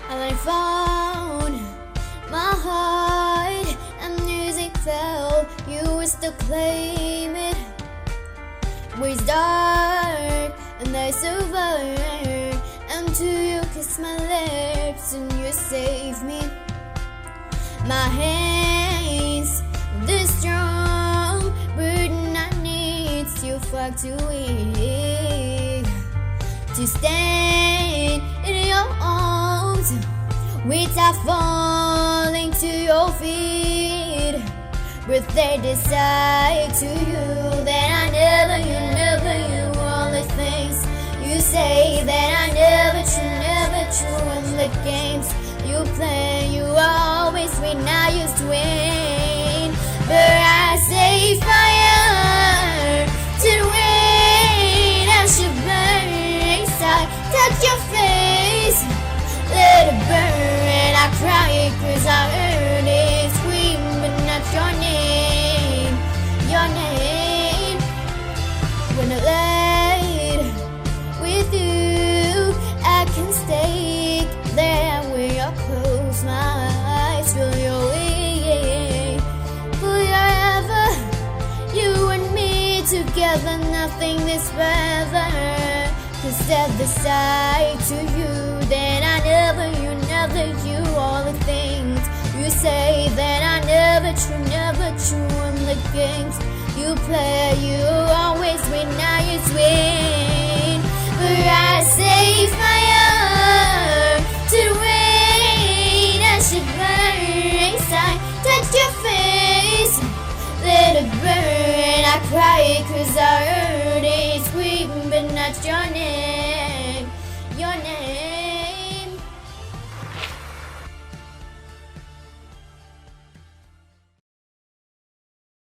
And I found my heart and music fell. You were still claim it. Was dark and I survived. Until you kissed my lips and you saved me. My hands, the strong burden I need too far too weak to stand in your arms without falling to your feet. But they decide to you that I never, you all the things you say that I never true in the games you play. You always win, I used to win. But I say fire to the wind, I should burn inside. Touch your face, let it burn. I cry 'cause I heard it scream, but not your name, your name. When I laid with you, I can stay there when you're close. My eyes feel your way. Forever, you and me together, nothing this forever. 'Cause step aside to you, that I never, you all the things you say that I never true in the games you play. You always win, now you win. But I say fire to the wind, I should burn inside. Touch your face, let it burn. I cry 'cause I heard it scream, but not your name.